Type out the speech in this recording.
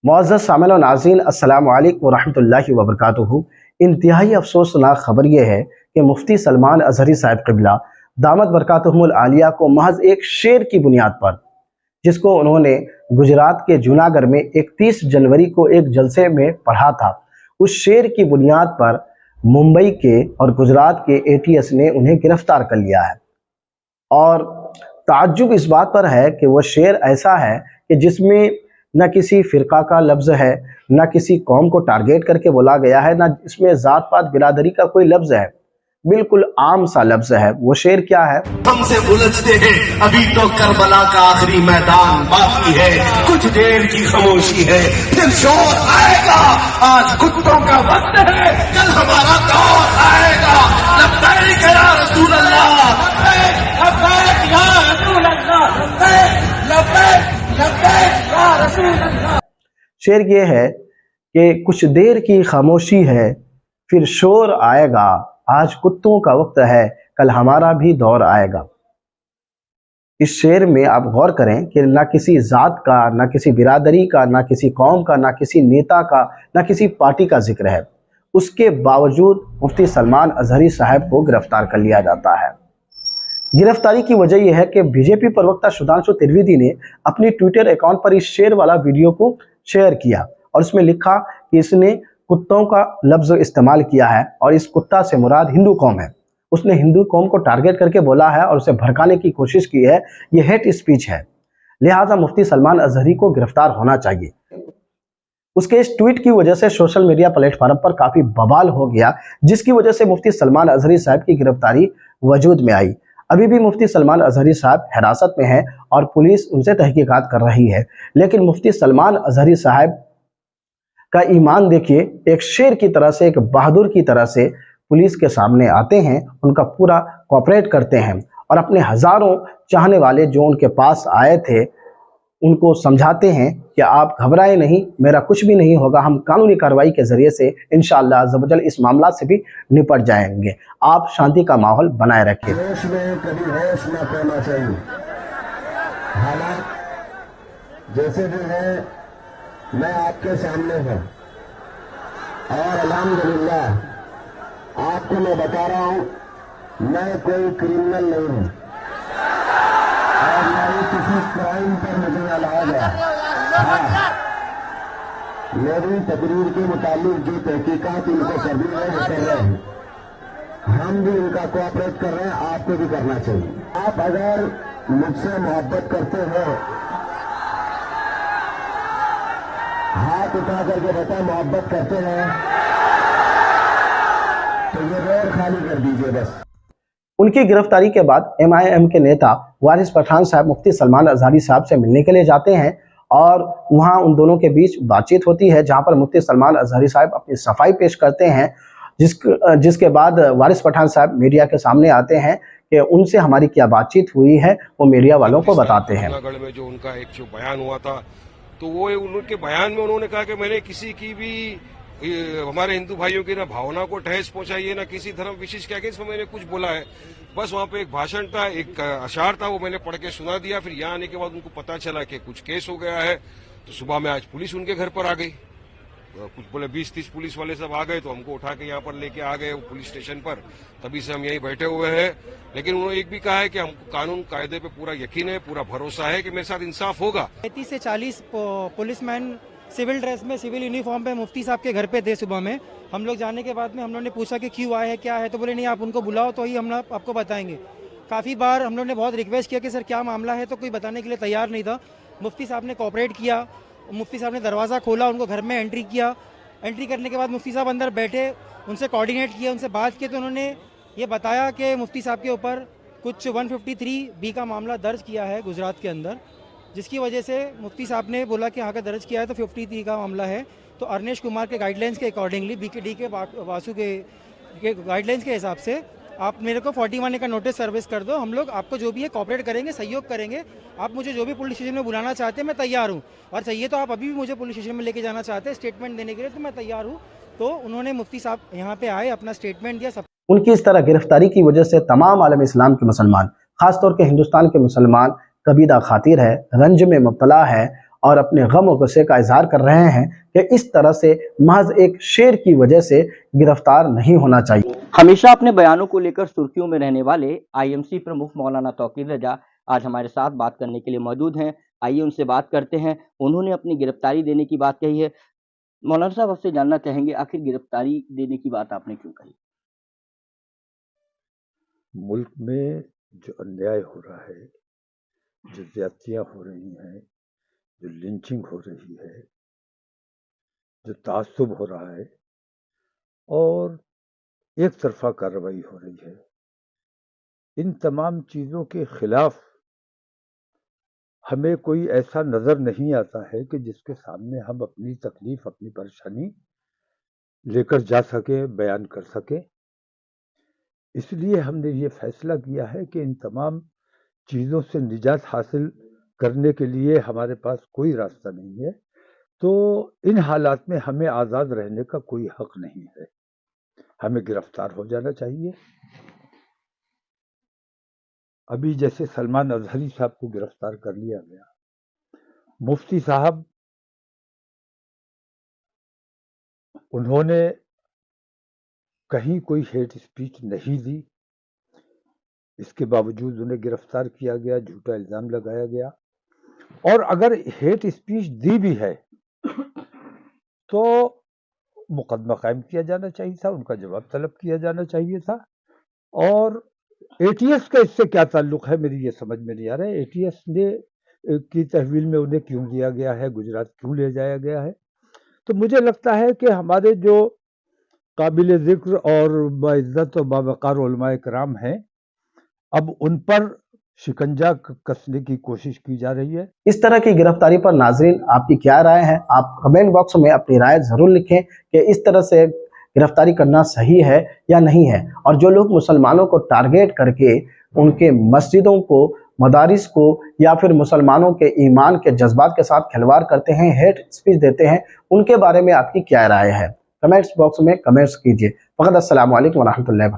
मुअज़्ज़ज़ सामिन व नाज़रीन, अस्सलामु अलैकुम व रहमतुल्लाहि व बरकातुहू। इंतहाई अफसोसनाक खबर यह है कि मुफ्ती सलमान अज़हरी साहिब क़िबला दामत बरकातुहुमुल आलिया को महज एक शेर की बुनियाद पर, जिसको उन्होंने गुजरात के जूनागढ़ में 31 जनवरी को एक जलसे में पढ़ा था, उस शेर की बुनियाद पर मुंबई के और गुजरात के एटीएस ने उन्हें गिरफ्तार कर लिया है। और ताज्जुब इस बात पर है कि वह शेर ऐसा है कि जिसमें न किसी फ़िरका का लफ्ज़ है, न किसी कौम को टारगेट करके बोला गया है, न इसमें ज़ात पात बिरादरी का कोई लफ्ज़ है, बिल्कुल आम सा लफ्ज़ है। वो शेर क्या है? हमसे उलझते हैं, अभी तो करबला का आखिरी मैदान बाकी है, कुछ देर की खामोशी है, फिर शोर आएगा। आज कुत्तों का वक्त है, कल हमारा दौर आएगा। लब्बैक या रसूल अल्लाह, लब्बैक या रसूल अल्लाह, लब्बैक लब्बैक या रसूल अल्लाह। शेर ये है कि कुछ देर की खामोशी है, फिर शोर आएगा। आज कुत्तों का वक्त है, कल हमारा भी दौर आएगा। इस शेर में आप गौर करें कि ना किसी ज़ात का, ना किसी बिरादरी का, ना किसी कौम का, ना किसी नेता का, ना किसी पार्टी का जिक्र है। उसके बावजूद मुफ्ती सलमान अज़हरी साहब को गिरफ्तार कर लिया जाता है। गिरफ्तारी की वजह यह है कि बीजेपी प्रवक्ता सुधांशु त्रिवेदी ने अपनी ट्विटर अकाउंट पर इस शेर वाला वीडियो को शेयर किया और उसमें लिखा कि इसने कुत्तों का लफ्ज़ इस्तेमाल किया है और इस कुत्ता से मुराद हिंदू कौम है। उसने हिंदू कौम को टारगेट करके बोला है और उसे भड़काने की कोशिश की है। यह हेट स्पीच है, लिहाजा मुफ्ती सलमान अज़हरी को गिरफ्तार होना चाहिए। उसके इस ट्वीट की वजह से सोशल मीडिया प्लेटफॉर्म पर काफ़ी बवाल हो गया, जिसकी वजह से मुफ्ती सलमान अज़हरी साहब की गिरफ्तारी वजूद में आई। अभी भी मुफ्ती सलमान अज़हरी साहब हिरासत में हैं और पुलिस उनसे तहकीकात कर रही है, लेकिन मुफ्ती सलमान अज़हरी साहब का ईमान देखिए, एक शेर की तरह से, एक बहादुर की तरह से पुलिस के सामने आते हैं, उनका पूरा कोऑपरेट करते हैं और अपने हज़ारों चाहने वाले जो उनके पास आए थे उनको समझाते हैं कि आप घबराए नहीं, मेरा कुछ भी नहीं होगा, हम कानूनी कार्रवाई के ज़रिए से इंशाअल्लाह अज़्ज़ व जल इस मामला से भी निपट जाएंगे। आप शांति का माहौल बनाए रखें। होश में कभी होश न खोना चाहिए। हालात जैसे भी है, मैं आपके सामने हूं और अल्हम्दुलिल्लाह आपको मैं बता रहा हूं, मैं कोई क्रिमिनल नहीं हूं और न ही किसी क्राइम पर मुझे लाया गया। हाँ, मेरी तकरीर के मुताबिक जो तहकीकात इनको करनी है वो कर रहे हैं, हम भी इनका कोऑपरेट कर रहे हैं, आपको भी करना चाहिए। आप अगर मुझसे मोहब्बत करते हो, हाथ उठा करके बता मोहब्बत करते हैं तो ये रोड खाली कर दीजिए बस। उनकी गिरफ्तारी के बाद MIM के नेता वारिस पठान साहब मुफ्ती सलमान अज़हरी साहब से मिलने के लिए जाते हैं और वहां उन दोनों के बीच बातचीत होती है, जहां पर मुफ्ती सलमान अज़हरी साहब अपनी सफाई पेश करते हैं, जिसके बाद वारिस पठान साहब मीडिया के सामने आते हैं कि उनसे हमारी क्या बातचीत हुई है, वो मीडिया वालों को बताते हैं। जूनागढ़ में जो उनका एक जो बयान हुआ था, तो वो उनके बयान में उन्होंने कहा कि मैंने किसी की भी हमारे हिंदू भाइयों की ना भावना को ठेस पहुंचाई है, ना किसी धर्म विशेष के अगेंस्ट मैंने कुछ बोला है। बस वहां पे एक भाषण था, एक अशार था, वो मैंने पढ़ के सुना दिया। फिर यहाँ आने के बाद उनको पता चला कि कुछ केस हो गया है, तो सुबह में आज पुलिस उनके घर पर आ गई। कुछ बोले 20-30 पुलिस वाले सब आ गए, तो हमको उठा के यहाँ पर लेके आ गए पुलिस स्टेशन पर। तभी से हम यहीं बैठे हुए हैं। लेकिन उन्होंने एक भी कहा है कि हमको कानून कायदे पे पूरा यकीन है, पूरा भरोसा है कि मेरे साथ इंसाफ होगा। 35 से 40 पुलिसमैन सिविल ड्रेस में, सिविल यूनिफॉर्म पे मुफ्ती साहब के घर पे थे सुबह में। हम लोग जाने के बाद में हम लोगों ने पूछा कि क्यों आए हैं, क्या है, तो बोले नहीं आप उनको बुलाओ तो ही हम आपको बताएंगे। काफ़ी बार हम लोग ने बहुत रिक्वेस्ट किया कि सर क्या मामला है, तो कोई बताने के लिए तैयार नहीं था। मुफ्ती साहब ने कोऑपरेट किया, मुफ्ती साहब ने दरवाज़ा खोला, उनको घर में एंट्री किया। एंट्री करने के बाद मुफ्ती साहब अंदर बैठे, उनसे कोऑर्डिनेट किया, उनसे बात की, तो उन्होंने ये बताया कि मुफ्ती साहब के ऊपर कुछ 153B का मामला दर्ज किया है गुजरात के अंदर, जिसकी वजह से मुफ्ती साहब ने बोला कि अगर दर्ज किया है तो 53 का मामला है, तो अर्नेश कुमार के गाइडलाइंस के अकॉर्डिंगली, BKD के वासु के गाइडलाइंस के हिसाब से आप मेरे को 41A का नोटिस सर्विस कर दो, हम लोग आपको जो भी है कोऑपरेट करेंगे, सहयोग करेंगे। आप मुझे जो भी पुलिस स्टेशन में बुलाना चाहते हैं मैं तैयार हूँ, और चाहिए तो आप अभी भी मुझे पुलिस स्टेशन में लेके जाना चाहते हैं स्टेटमेंट देने के लिए, तो मैं तैयार हूँ। तो उन्होंने मुफ्ती साहब यहाँ पे आए, अपना स्टेटमेंट दिया। सब उनकी इस तरह गिरफ्तारी की वजह से तमाम आलम इस्लाम के मुसलमान, खासतौर के हिंदुस्तान के मुसलमान कबीदा खातिर है, रंज में मुब्तला है और अपने गम और गुस्से का इजहार कर रहे हैं कि इस तरह से महज एक शेर की वजह से गिरफ्तार नहीं होना चाहिए। हमेशा अपने बयानों को लेकर सुर्खियों में रहने वाले आईएमसी प्रमुख मौलाना तौकीर रजा आज हमारे साथ बात करने के लिए मौजूद हैं। आइए उनसे बात करते हैं। उन्होंने अपनी गिरफ्तारी देने की बात कही है। मौलाना साहब, आपसे जानना चाहेंगे, आखिर गिरफ्तारी देने की बात आपने क्यों कही? मुल्क में जो अन्याय हो रहा है, जो ज्यादतियाँ हो रही हैं, जो लिंचिंग हो रही है, जो तासुब हो रहा है और एक तरफा कार्रवाई हो रही है, इन तमाम चीज़ों के खिलाफ हमें कोई ऐसा नज़र नहीं आता है कि जिसके सामने हम अपनी तकलीफ, अपनी परेशानी लेकर जा सके, बयान कर सके। इसलिए हमने ये फैसला किया है कि इन तमाम चीज़ों से निजात हासिल करने के लिए हमारे पास कोई रास्ता नहीं है, तो इन हालात में हमें आज़ाद रहने का कोई हक नहीं है। हमें गिरफ्तार हो जाना चाहिए। अभी जैसे सलमान अजहरी साहब को गिरफ्तार कर लिया गया, मुफ्ती साहब उन्होंने कहीं कोई हेट स्पीच नहीं दी, इसके बावजूद उन्हें गिरफ्तार किया गया, झूठा इल्ज़ाम लगाया गया। और अगर हेट स्पीच दी भी है तो मुकदमा कायम किया जाना चाहिए था, उनका जवाब तलब किया जाना चाहिए था। और एटीएस का इससे क्या ताल्लुक है, मेरी ये समझ में नहीं आ रहा है। एटीएस ने की तहवील में उन्हें क्यों दिया गया है, गुजरात क्यों ले जाया गया है? तो मुझे लगता है कि हमारे जो काबिल ज़िक्र और बाइज़्ज़त और बावक़ार उलमाए किराम हैं, अब उन पर शिकंजा कसने की कोशिश की जा रही है। इस तरह की गिरफ्तारी पर नाजरीन आपकी क्या राय है? आप कमेंट बॉक्स में अपनी राय जरूर लिखें कि इस तरह से गिरफ्तारी करना सही है या नहीं है। और जो लोग मुसलमानों को टारगेट करके उनके मस्जिदों को, मदारिस को या फिर मुसलमानों के ईमान के जज्बात के साथ खिलवाड़ करते हैं, हेट स्पीच देते हैं, उनके बारे में आपकी क्या राय है? कमेंट्स बॉक्स में कमेंट्स कीजिए। फ़कत अस्सलामु अलैकुम व रहमतुल्लाहि।